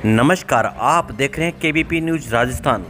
नमस्कार, आप देख रहे हैं केबीपी न्यूज राजस्थान।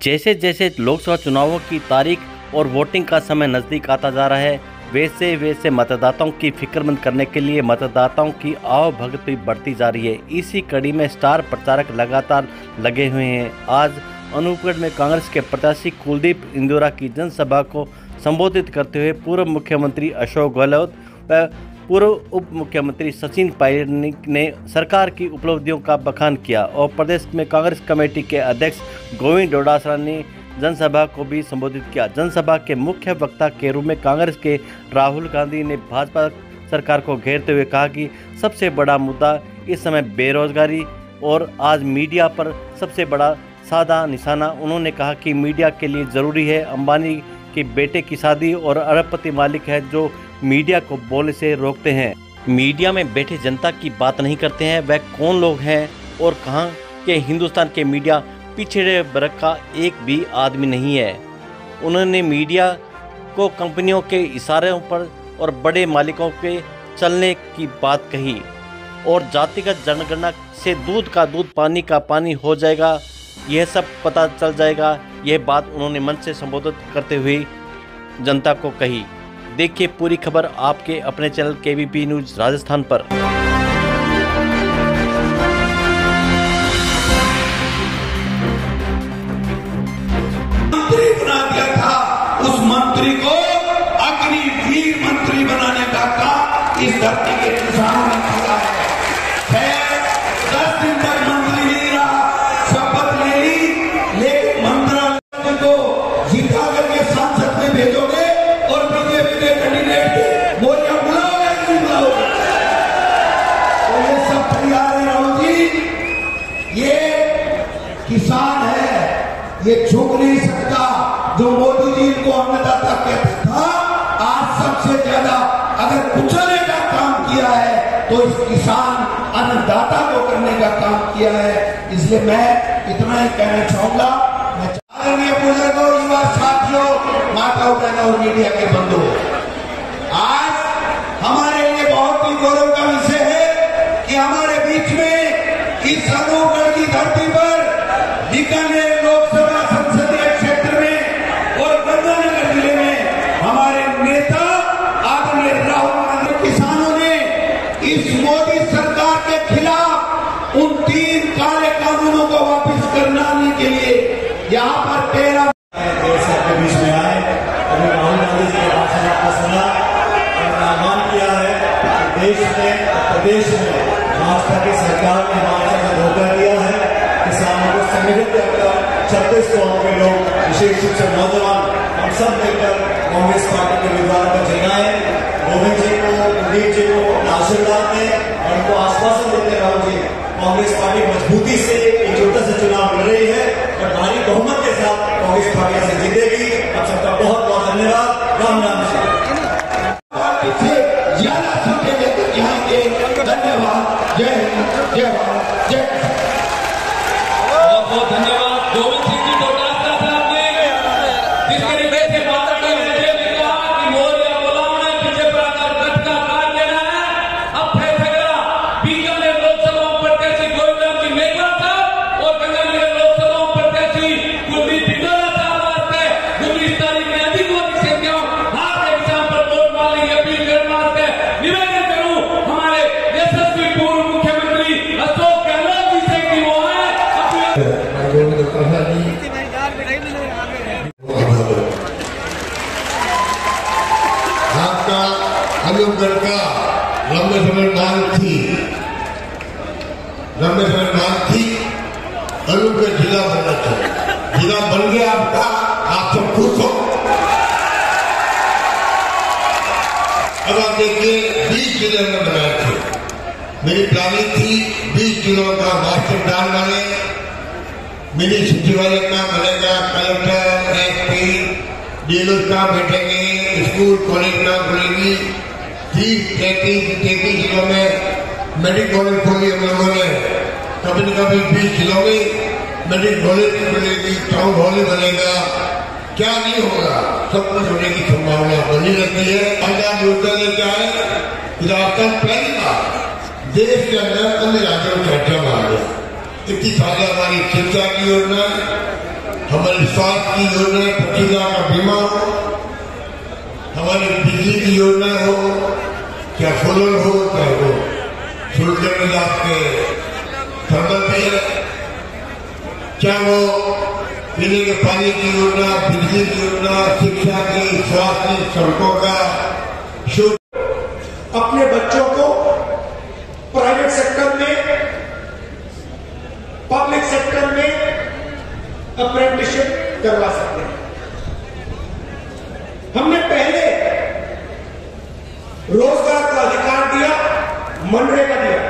जैसे जैसे लोकसभा चुनावों की तारीख और वोटिंग का समय नज़दीक आता जा रहा है, वैसे वैसे मतदाताओं की फिक्रमंद करने के लिए मतदाताओं की आवभगत बढ़ती जा रही है। इसी कड़ी में स्टार प्रचारक लगातार लगे हुए हैं। आज अनूपगढ़ में कांग्रेस के प्रत्याशी कुलदीप इंदौरा की जनसभा को संबोधित करते हुए पूर्व मुख्यमंत्री अशोक गहलोत व पूर्व उप मुख्यमंत्री सचिन पायलट ने सरकार की उपलब्धियों का बखान किया और प्रदेश में कांग्रेस कमेटी के अध्यक्ष गोविंद डोटासरा ने जनसभा को भी संबोधित किया। जनसभा के मुख्य वक्ता के रूप में कांग्रेस के राहुल गांधी ने भाजपा सरकार को घेरते हुए कहा कि सबसे बड़ा मुद्दा इस समय बेरोजगारी और आज मीडिया पर सबसे बड़ा साधा निशाना। उन्होंने कहा कि मीडिया के लिए ज़रूरी है अंबानी के बेटे की शादी और अरबपति मालिक है जो मीडिया को बोलने से रोकते हैं। मीडिया में बैठे जनता की बात नहीं करते हैं। वह कौन लोग हैं और कहां के हिंदुस्तान के मीडिया पिछड़े वर्ग का एक भी आदमी नहीं है। उन्होंने मीडिया को कंपनियों के इशारों पर और बड़े मालिकों के चलने की बात कही और जातिगत जनगणना से दूध का दूध पानी का पानी हो जाएगा, यह सब पता चल जाएगा। यह बात उन्होंने मंच से संबोधित करते हुए जनता को कही। देखिए पूरी खबर आपके अपने चैनल केबीपी न्यूज राजस्थान पर। मंत्री बना दिया था, उस मंत्री को अग्निवीर मंत्री बनाने का काम इस धरती के किसानों ने किया है। 10 दिन तक मंत्री नहीं रहा, शपथ ले ली, लेकिन मंत्री को जिता करके सांसद में भेजोगे और बीजेपी के कैंडिडेट बोलिया बुलाओगे कि नहीं बुलाओगे? तो ये सब तैयार है राहुल जी। ये किसान है, ये झुक नहीं सकता। जो मोदी जी को अन्नदाता कहता था, आज सबसे ज्यादा अगर कुचलने का काम किया है तो इस किसान अन्नदाता को करने का काम किया है। इसलिए मैं इतना ही कहना चाहूंगा। आदरणीय बुजुर्गों, युवा साथियों, माताओं बहनों और मीडिया के बंधु, आज हमारे लिए बहुत ही गौरव का विषय है कि हमारे बीच में इस अनूपगढ़ की धरती पर बीकानेर लोकसभा संसदीय क्षेत्र में और गंगानगर जिले में हमारे नेता आदरणीय राहुल गांधी, किसानों ने इस मोदी सरकार के खिलाफ उन 3 काले कानूनों को वापस करवाने के लिए यहाँ पर 13 के बीच में आए और राहुल गांधी जी के भाषण आपने सुना और आह्वान किया है कि देश में प्रदेश में भाजपा की सरकार ने हमारे साथ धोखा दिया है। किसानों को संगठित कर 36 करोड़ के लोग, विशेष रूप से नौजवान, हम सब मिलकर कांग्रेस पार्टी के उम्मीदवार को जिताए। गोविंद जी को, कुलदीप जी को आशीर्वाद दें और उनको आश्वासन देते राहुल जी कांग्रेस पार्टी मजबूती से एकजुटता से चुनाव लड़ रही है और भारी बहुमत के साथ कांग्रेस पार्टी से जीतेगी। आप सबका बहुत बहुत धन्यवाद। राम राम जी। ज्यादा सीटें लेकर यहाँ के धन्यवाद। जय हिंद, जय भारत, जय। बहुत बहुत धन्यवाद गोविंद सिंह जी डोटासरा साहब ने, जिस तरीके से बात करते हुए कहा कि मोरिया बुलाओ ने पीछे पर आकर गठ का काट लेना है। अब फैसला बीकानेर लोकसभा प्रत्याशी गोविंद की मेघवाल साहब और गंगानगर लोकसभा प्रत्याशी कुलदीप इंदौरा साहब वास्ते 19 तारीख में अधिक संख्या हाथ एक शाम पर वोट डालने की अपील करने वास्ते निवेदन करूं हमारे यशस्वी पूर्व मुख्यमंत्री अशोक गहलोत जी से कि वो आए। आपका अनूपगढ़ का लंबे समय मांग थी अनूपगढ़ जिला बनना चाहिए। जिला बन गया आपका, आप सब खुश हो। अब आप देखिए 20 जिले में बनाए थे। मेरी प्लानिंग थी 20 जिलों का मास्टर प्लान बने, मिनी सचिवालय का बनेगा, कलेक्टर, एसपी, डीएलओ का बैठेंगे, स्कूल कॉलेज का खुलेगी। 33 जिलों में मेडिकल कॉलेज खोली हम लोगों ने। कभी न कभी 20 जिलों में मेडिकल कॉलेज भी बनेगी, टाउन हॉल बनेगा। क्या नहीं होगा, सब कुछ होने की संभावना बनी रहती है। योजना लेके आए। राजस्थान पहली बार देश के अंदर अन्य राज्यों में चर्चा में आ गया। इतनी सारी हमारी शिक्षा की योजना है, हमारी स्वास्थ्य की योजना है, 25,000 का बीमा हो, हमारी बिजली की योजना हो, क्या सोलर हो, चाहे वो सूर्य में आपके थर्मल भी है, क्या वो पीने के पानी की योजना, बिजली की योजना, शिक्षा की, स्वास्थ्य की, सड़कों का शुद्ध। अपने बच्चों को प्राइवेट सेक्टर में, पब्लिक सेक्टर में अप्रेंटिसशिप करवा सकते हैं। हमने पहले रोजगार का अधिकार दिया, मनरेगा दिया।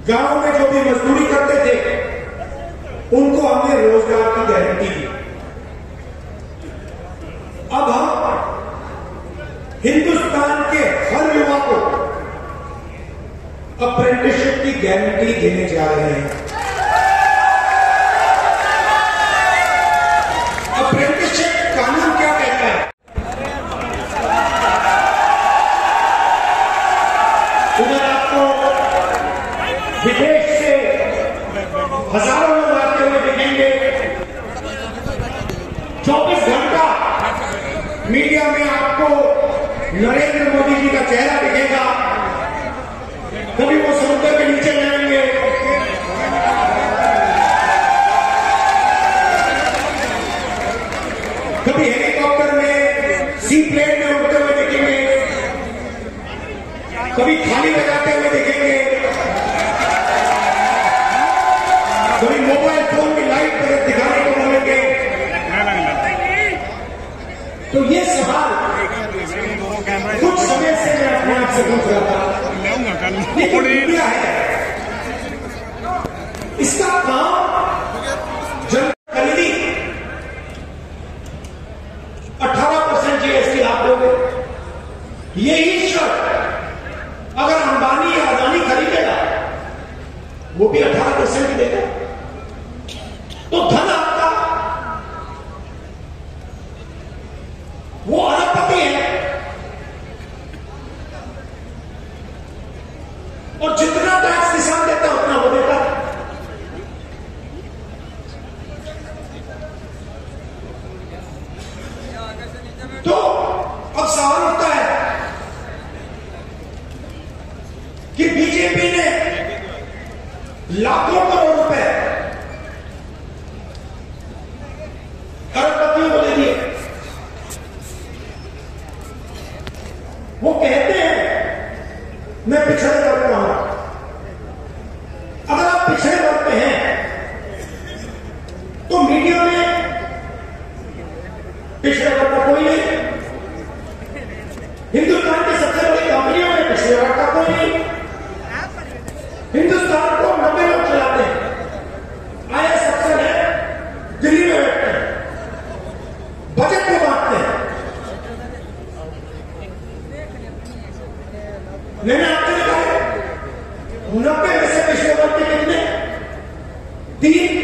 गांव में जो भी मजदूरी करते थे उनको हमने रोजगार की गारंटी दी। अब हम हिंदुस्तान के हर युवा को अप्रेंटिसशिप की गारंटी देने जा रहे हैं। अप्रेंटिसशिप कानून क्या कहता है? उधर आपको विदेश से हजारों लोग आते हुए दिखेंगे। 24 घंटा मीडिया में आपको नरेंद्र मोदी जी का चेहरा दिखेगा। कभी वो समुद्र के नीचे जाएंगे, कभी हेलीकॉप्टर में, सी प्लेन में उड़ते हुए दिखेंगे, कभी थाली बजाते हुए दिखेंगे, कभी मोबाइल फोन की लाइट पर दिखाने को मिलेंगे। तो ये सवाल कुछ समय से मैं अपने आप से पूछ रहा था, लेकिन मीडिया है, इसका काम जन खरीदी 18% जीएसटी आप लोगे। यही शर्त अगर अंबानी या अदानी खरीदेगा वो भी 18% ही देगा। तो धन आपका, वो अरबपति है और जितना टैक्स किसान देता है उतना वो देता है। तो अब सवाल उठता है कि बीजेपी ने लाखों करोड़ रुपए अरबपतियों को दे दिए। वो कहते हैं मैं पिछड़े वर्ग का हूं। अगर आप पिछड़े वर्ग में हैं तो मीडिया में पिछड़े वर्ग का कोई नहीं, हिंदुस्तान की सबसे बड़ी कंपनियों में पिछड़े वर्ग का कोई नहीं। हिंदुस्तान को 90 लोग चलाते हैं। आईएएस अफसर है, दिल्ली में बैठते हैं, बजट को बांटते हैं। मैंने आपको देखा है 90 में से पिछले वर्ग के कितने? 3।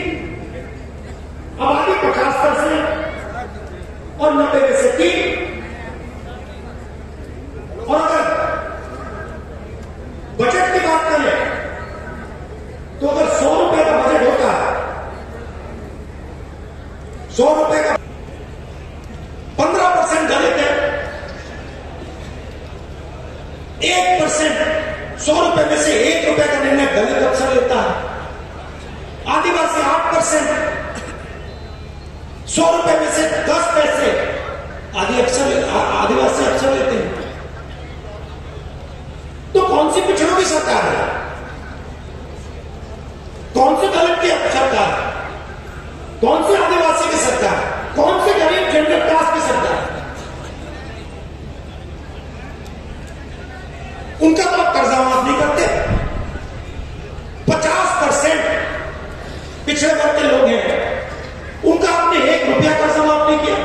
आबादी 50% और 90 में से 3। और अगर बजट की बात करें तो अगर 100 रुपए का बजट होता है, 100 रुपए का 15% दलित है, 1% 100 रुपए में से 1 रुपए का निर्णय दलित अफसर लेता है। आदिवासी 8%, 100 रुपए में से 10 पैसे आदिवासी अफसर लेते हैं। तो कौन सी पिछड़ों की सरकार है? कौन सी दलित की सरकार है? कौन सी आदिवासी की सरकार है? कौन सी गरीब जनरल क्लास की सरकार है? उनका तो आप कर्जा माफ नहीं करते। 50% पिछड़े वर्ग के लोग हैं, उनका आपने 1 रुपया कर्जा माफ नहीं किया।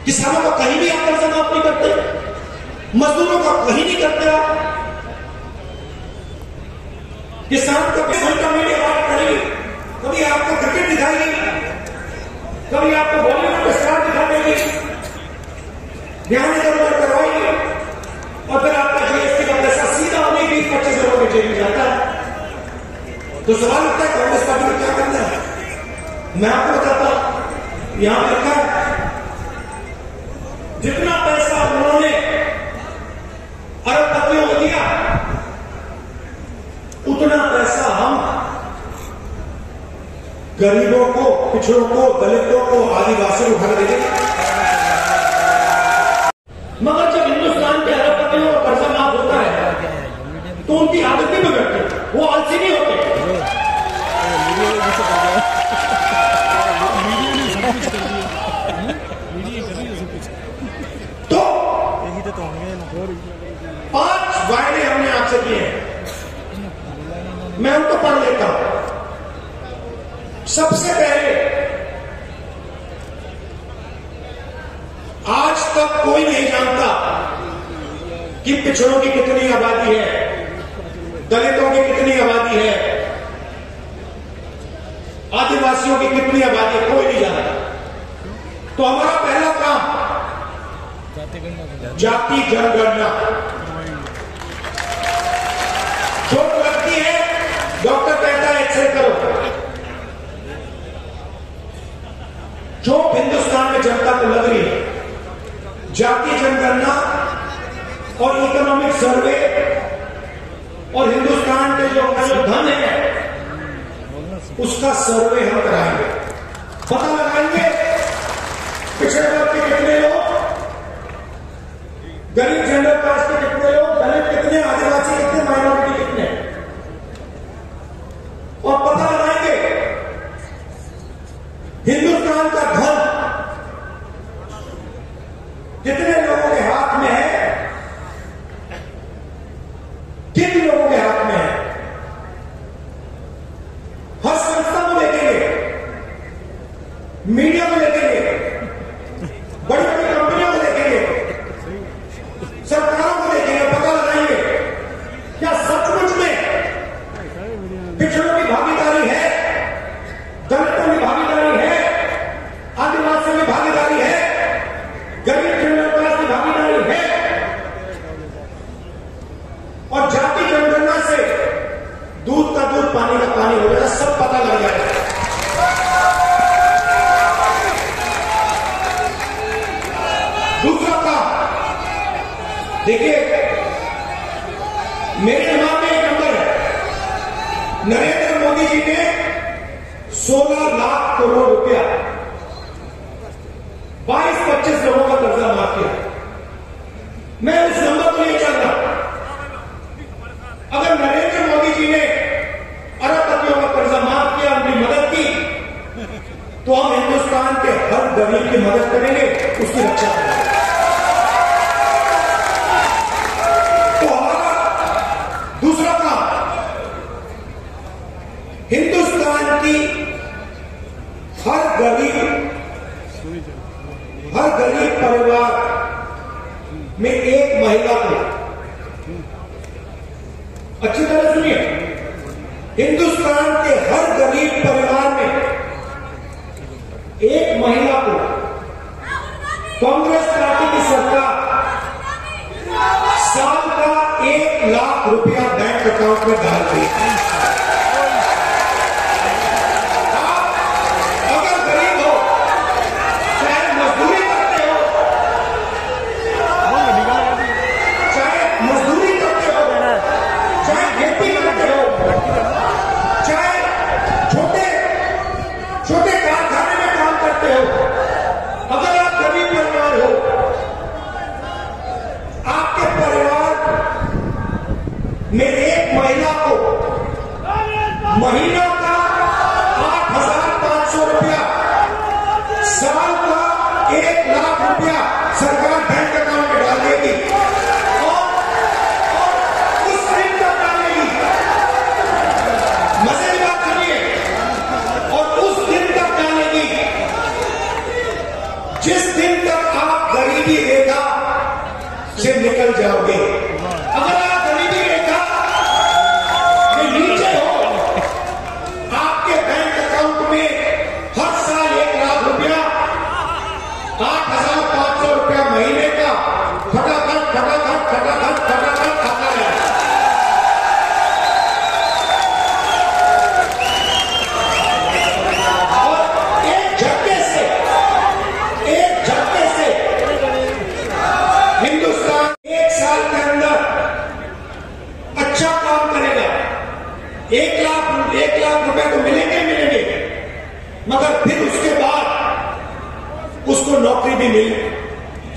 किसानों का कहीं भी आप कर्जा माफ नहीं करते, मजदूरों का कहीं नहीं करते आप। किसान का घंटा मीडिया बात करेगी, कभी आपको क्रिकेट दिखाएगी, कभी आपको बॉलीवुड के स्टार दिखा देगी, ध्यान इधर उधर करवाइए और फिर आपका जीएसटी का पैसा सीधा उन्हीं 20-25 लोगों के जेब में जाता है। तो सवाल उठता है कांग्रेस पार्टी को क्या करना है? मैं आपको बताता हूं, यहां पर लिखा है जितना पैसा उन्होंने अरबपतियों को दिया उतना पैसा हम गरीबों को, पिछड़ों को, दलितों को, आदिवासियों को घर देंगे। मगर जब हिंदुस्तान के अरबपतियों का कर्जा माफ होता है तो उनकी आदत भी बिगड़ती है, वो आलसी नहीं होते। तो 5 वायदे हमने आपसे किए हैं, मैं उनको पढ़ लेता हूं। सबसे पहले, आज तक कोई नहीं जानता कि पिछड़ों की कितनी आबादी है, दलितों की कितनी आबादी है, आदिवासियों की कितनी आबादी है, कोई नहीं जानता। तो हमारा पहला काम जाति जनगणना। चोट लगती है, डॉक्टर कहता है एक्सरे करो। चोट हिंदुस्तान में जनता को लग रही है। जाति जनगणना और इकोनॉमिक सर्वे और हिंदुस्तान के जो धन है उसका सर्वे हम कराएंगे, पता लगाएंगे पिछड़े वर्ग के कितने लोग, गरीब जनरल कास्ट के कितने लोग, दलित कितने, आदिवासी कितने, माइनॉरिटी कितने, और पता लगाएंगे हिंदुस्तान का धन कितने लोगों के हाथ में है, किन लोगों के हाथ में है। हर संस्था को देखेंगे, मीडिया को देखेंगे, बड़ी बड़ी कंपनियों को देखेंगे, सरकारों को देखेंगे, पता लगाएंगे क्या सचमुच में पिछड़ों की भागीदारी है, दलितों की भागीदारी है, आदिवासियों की भागीदारी है, गरीब जनरल क्लास की भागीदारी है। और जाति जनगणना से दूध का दूध, पानी का पानी हो जाएगा, सब पता लग जाएगा। दूसरा काम, देखिए मेरे दिमाग में एक नंबर है, नरेंद्र मोदी जी ने 16 लाख करोड़ रुपया 22-25 लोगों का कर्जा माफ किया। मैं उस नंबर को नहीं चल रहा। अगर नरेंद्र मोदी जी ने अरबपतियों का कर्जा माफ किया, उनकी मदद की, तो हम हिंदुस्तान के हर गरीब की मदद करेंगे, उसकी रक्षा करेंगे। तो हमारा दूसरा काम, हिंदुस्तान की हर गरीब परिवार में एक महिला को, अच्छी तरह सुनिए, हिंदुस्तान के हर गरीब परिवार में एक महिला को कांग्रेस पार्टी की सरकार साल का 1 लाख रुपया बैंक अकाउंट में डाल रही है। में एक महिला को महीना का 8,500 रुपया, साल का 1 लाख रुपया सरकार बैंक अकाउंट में डाल देगी और उस दिन तक डालेगी। मजे की बात सुनिए, और उस दिन तक डालेगी जिस दिन तक आप गरीबी रेखा से निकल जाओगे। अगर आप गरीबी रेखा के नीचे हो, आपके बैंक अकाउंट में हर साल 1 लाख रुपया, 8,500 रुपया महीने का रुपए तो मिलेंगे मिलेंगे, मगर फिर उसके बाद उसको नौकरी भी मिल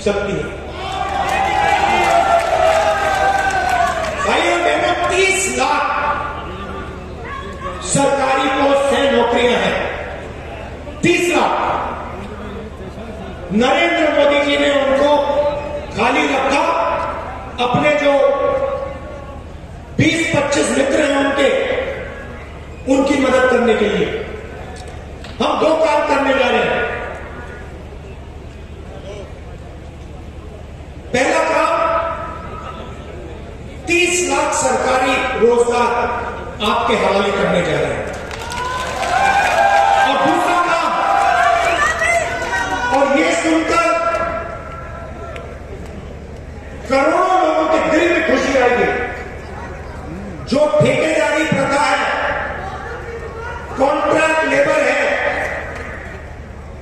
सकती है। भाइयों बहनों, 30 लाख सरकारी पोस्ट है, नौकरियां हैं, 30 लाख। नरेंद्र मोदी जी ने उनको खाली रखा। अपने जो 20-25 मित्र हैं उनकी मदद करने के लिए हम 2 काम करने जा रहे हैं। पहला काम, 30 लाख सरकारी रोजगार आपके हवाले करने जा रहे हैं। और दूसरा काम, और ये सुनकर करोड़ों लोगों के दिल में खुशी आएगी, जो ठेकेदारी प्रथा है, कॉन्ट्रैक्ट लेबर है,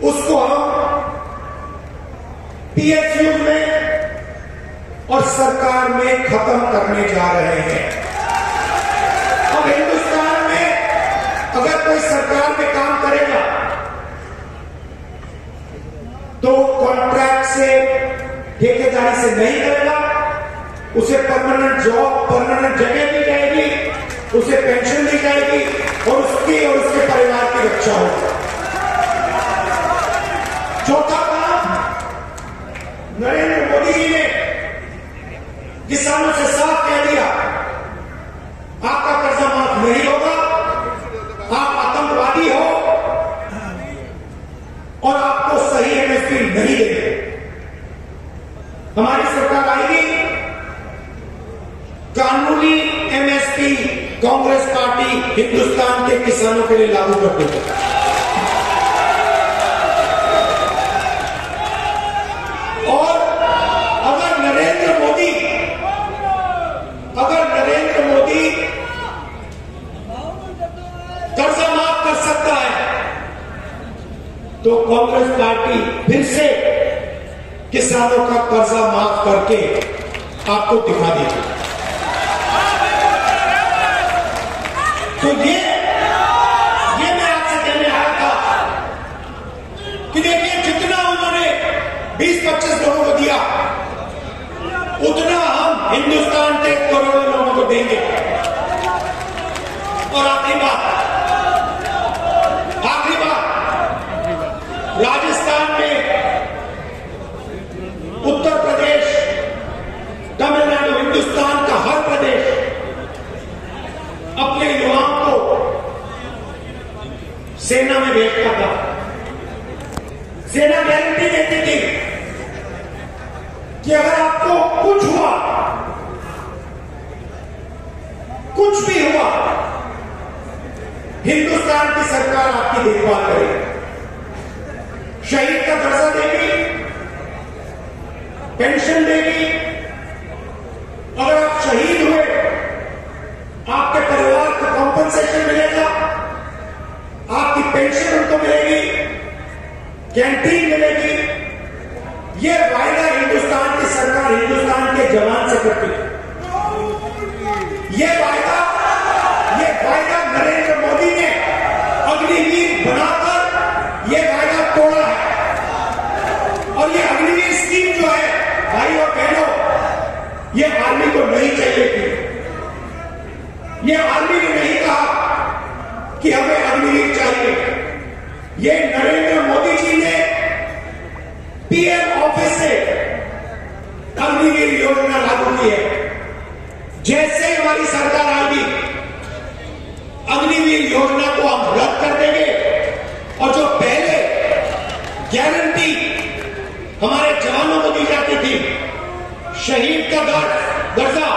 उसको हम पीएसयू में और सरकार में खत्म करने जा रहे हैं। अब हिंदुस्तान में अगर कोई सरकार में काम करेगा तो कॉन्ट्रैक्ट से, ठेकेदारी से नहीं करेगा, उसे परमानेंट जॉब, परमानेंट जगह दी जाएगी, उसे पेंशन दी जाएगी और उसकी और उसके परिवार की रक्षा होगी। चौथा काम, नरेंद्र मोदी जी ने किसानों से साफ कह दिया, आपका कर्जा माफ नहीं होगा, आप आतंकवादी हो और आपको सही एमएसपी नहीं देंगे। हमारी सरकार आएगी, कानूनी एमएसपी कांग्रेस पार्टी हिंदुस्तान के किसानों के लिए लागू कर देगी। और अगर नरेंद्र मोदी कर्जा माफ कर सकता है तो कांग्रेस पार्टी फिर से किसानों का कर्जा माफ करके आपको दिखा देगी। तो ये मैं आपसे कहने आया था कि देखिए, जितना उन्होंने 20-25 लोगों को दिया, उतना हम हिंदुस्तान के करोड़ों लोगों को देंगे। और आखिरी बात, राजस्थान में, उत्तर प्रदेश, तमिलनाडु, हिंदुस्तान का हर प्रदेश अपने युवाओं को सेना में भेजता था। सेना गारंटी देती थी कि अगर आपको कुछ हुआ, कुछ भी हुआ, हिंदुस्तान की सरकार आपकी देखभाल करेगी, शहीद का दर्जा देगी, पेंशन देगी। अगर आप शहीद हुए, आपके परिवार को कॉम्पनसेशन मिलेगा, आपकी पेंशन उनको मिलेगी, कैंटीन मिलेगी। यह वायदा हिंदुस्तान की सरकार हिंदुस्तान के जवान से करती है। यह वायदा नरेंद्र मोदी ने अग्निवीर बनाकर यह वायदा तोड़ा है। और यह अग्निवीर स्कीम जो है, भाई और बहनों, यह आर्मी को नहीं चाहिए थी। यह आर्मी ने नहीं कहा कि हमें अग्निवीर चाहिए। यह नरेंद्र मोदी जी ने पीएम ऑफिस से अग्निवीर योजना लागू की है। जैसे ही हमारी सरकार आएगी, अग्निवीर योजना को हम रद्द कर देंगे और जो पहले गारंटी हमारे जवानों को दी जाती थी, शहीद का दर्जा,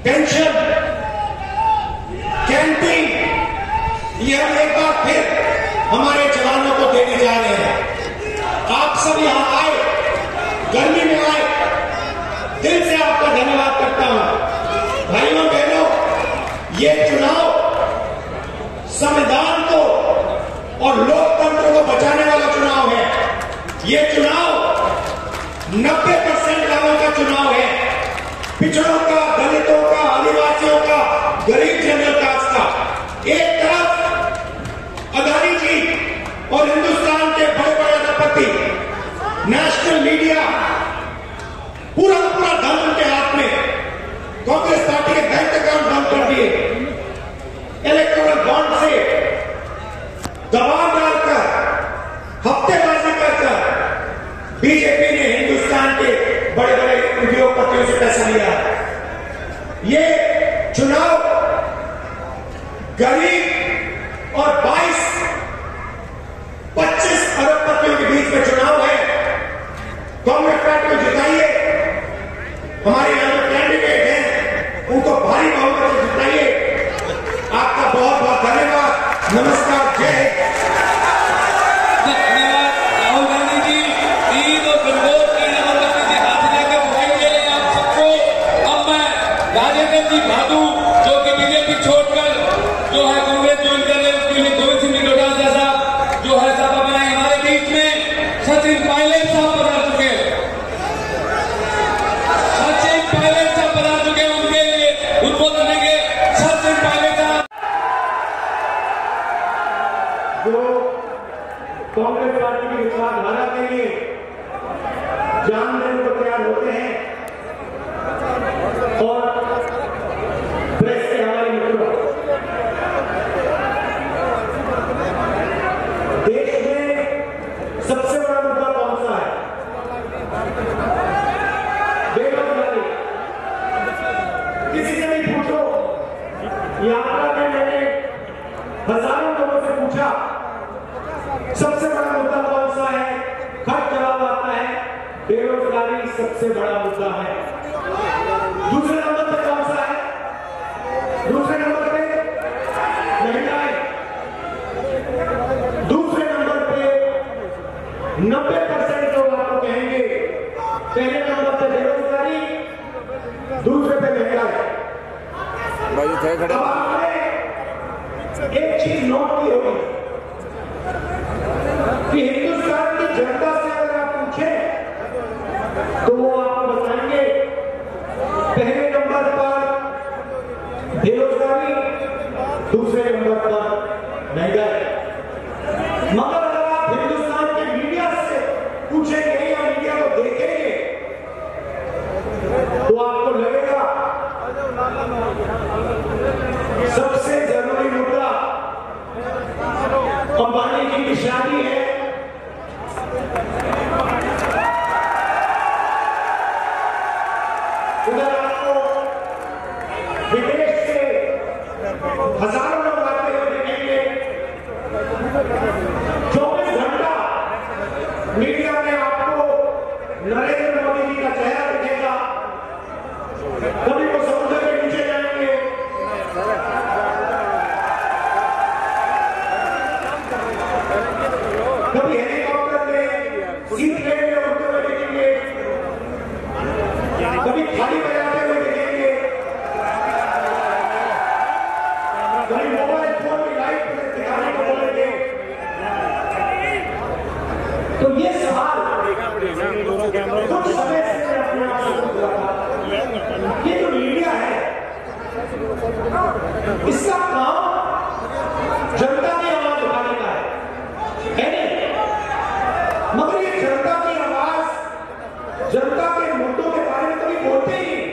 पेंशन, कैंटीन, यह हम एक बार फिर हमारे जवानों को देने जा रहे हैं। आप सब यहां आए, गर्मी में आए, दिल से आपका धन्यवाद करता हूं। भाइयों बहनों, ये चुनाव संविधान को और लोकतंत्र को बचाने वाला चुनाव है। ये चुनाव 90% वालों का चुनाव है, पिछड़ों का, दलितों का, आदिवासियों का, गरीब जनरल कास्ट का। लिया है। ये चुनाव गरीब और 22-25 अरबपतियों के बीच में चुनाव है। कांग्रेस पार्टी को जिताइए, हमारे यहां जो कैंडिडेट हैं उनको भारी बहुमत से जिताइए। आपका बहुत बहुत धन्यवाद। नमस्कार, जय हिंद। धन्यवाद राहुल गांधी जी। ईद और गणगौर की नमस्कार से हाथ लेकर बधाई दे रहे हैं आप सबको। अब मैं राजेंद्र जी भादु जो कि बीजेपी छोड़कर जो है कांग्रेस ज्वाइन कर रहे हैं, उसके लिए गोविंद सिंह डोटासरा साहब जो है सभा बनाए हमारे बीच में। सचिन पायलट साहब पधार चुके हैं, सचिन पायलट साहब पधार चुके हैं, उनके लिए उद्बोधन देंगे सचिन पायलट साहब। जो कांग्रेस पार्टी की विचारधारा के लिए जान देने को तैयार होते हैं और प्रेस के हमारे मित्रों, देश में सबसे बड़ा मुद्दा कौन सा है? बेरोजगारी। किसी से भी पूछो, यात्रा में मैंने हजारों लोगों से पूछा सबसे बड़ा मुद्दा कौन सा है? खट जवाब आता है बेरोजगारी सबसे बड़ा मुद्दा है। दूसरे नंबर पे कौन सा है? दूसरे नंबर पे महंगाई। दूसरे नंबर पे 90% लोग आपको कहेंगे पहले नंबर पे बेरोजगारी, दूसरे पे महंगाई। अब आपने एक चीज नोट की होगी कि हिंदुस्तान की जनता से अगर आप पूछें तो वो आपको बताएंगे पहले नंबर पर बेरोजगारी, दूसरे नंबर पर महंगाई। मगर अगर आप हिंदुस्तान के मीडिया से पूछेंगे या मीडिया को देखेंगे तो आपको लगेगा सबसे जरूरी मुद्दा अंबानी जी की शादी है, उधर आपको विदेश से हजारों लोग आते हुए दिखेंगे। 24 घंटा मीडिया में आपको नरेंद्र मोदी जी का चेहरा दिखेगा। कभी वो समुद्र के नीचे जाएंगे, कभी हेलीकॉप्टर में सीट लेने में उड़ते हुए दिखेंगे, कभी थाली बजाते हुए दिखेंगे, कभी मोबाइल फोन की लाइट दिखाने को बोलेंगे। तो ये सवाल कुछ समय से मैं अपने आप से पूछ रहा था, ये जो मीडिया है इसका काम जनता की आवाज उठाने का है नहीं? मगर ये जनता की आवाज, जनता के मुद्दों के बारे में कभी बोलते ही नहीं,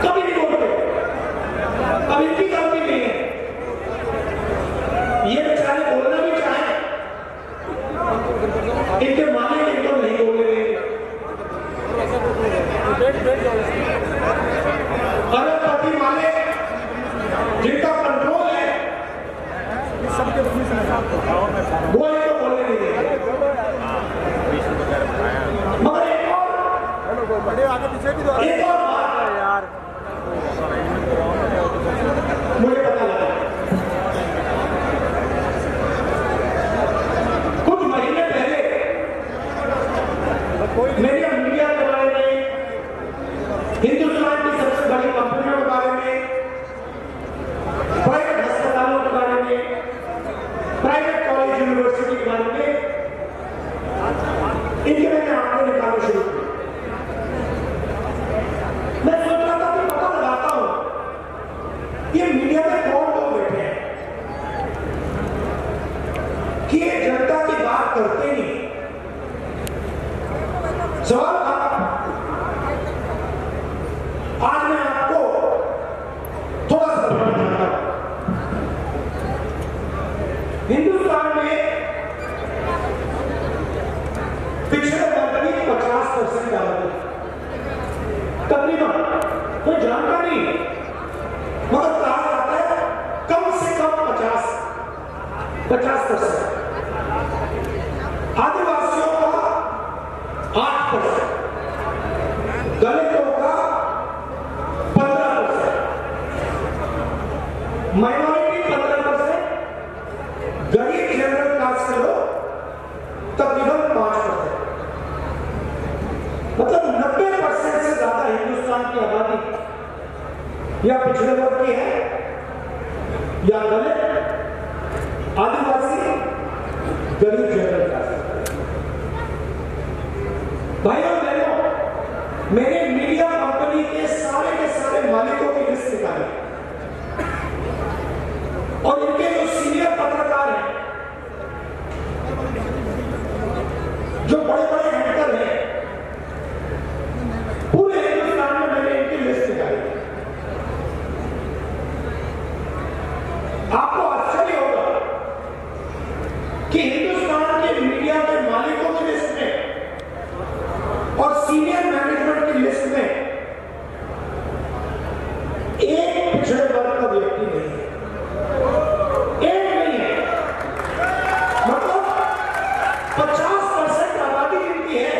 कभी नहीं बोलते। अब इनकी गलती नहीं है, ये बेचारे बोलना भी चाहे, इनके मालिक इनको नहीं बोलने देंगे। अरबपति मालिक जिनका कंट्रोल है वो इनको बोलने नहीं देंगे। मगर एक और बात मुझे पता लगा, कुछ महीने पहले मेरी मीडिया के बारे में, हिंदुस्तान की सबसे बड़ी कंपनियों के बारे में, प्राइवेट अस्पतालों के बारे में, प्राइवेट कॉलेज यूनिवर्सिटी के बारे में इनके मैंने आंकड़े निकालने शुरू किए। मैं सोच रहा था कि पता लगाता हूं ये मीडिया में कौन लोग बैठे हैं कि ये जनता की बात करते नहीं। सवाल था, आज मैं आपको थोड़ा सा बताना चाहता हूं। हिंदुस्तान में पिछड़े वर्ग की 50% आबादी तकरीबन कोई जानकारी मगर कहा जाता है कम से कम 50%, आदिवासियों का 8%, दलितों का 15%, माइनॉरिटी 15%, गरीब जनरल कास्ट के लोग तकरीबन 5%। मतलब 90% से ज्यादा हिंदुस्तान की आबादी या पिछड़े वर्ग की है, या दलित, आदिवासी, गरीब जनरल कास्ट। भाइयों बहनों, मैंने मीडिया कंपनी के सारे मालिकों की लिस्ट निकाली और इनके जो सीनियर पत्रकार हैं, जो बड़े बड़े एंकर हैं, पूरे हिंदुस्तान में मैंने इनकी लिस्ट निकाली। आपको आश्चर्य होगा कि हिंदुस्तान के मीडिया के मालिकों की लिस्ट में और सीनियर मैनेजमेंट की लिस्ट में एक पिछड़े वर्ग का व्यक्ति नहीं है, एक नहीं है। मतलब 50% आबादी इनकी है।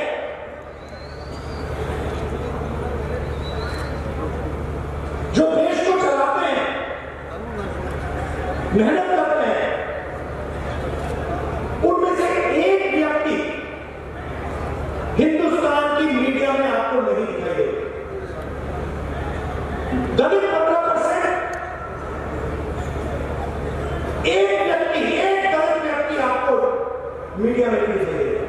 जो देश को चलाते हैं, मेहनत करते हैं, उनमें से एक व्यक्ति हिंदुस्तान की मीडिया में आपको नहीं दिखाई देगा। दलित 15%, एक दलित व्यक्ति आपको मीडिया में नहीं दिखाई देगा।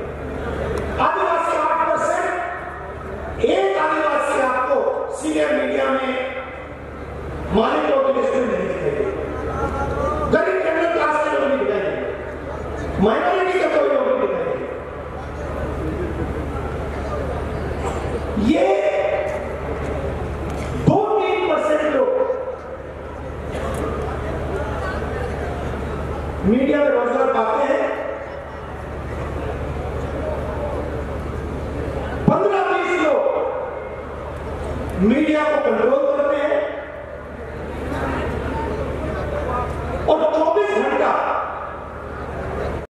आदिवासी 8%, एक आदिवासी आपको सीनियर मीडिया में मालिकों की लिस्ट में नहीं दिखाई देगा। गरीब जनरल क्लास के लोग नहीं दिखाई देंगे, माइनॉरिटी का कोई लोग नहीं दिखाई देंगे। ये 2-3% लोग मीडिया में रोजगार पाते हैं। 15-20 लोग मीडिया को कंट्रोल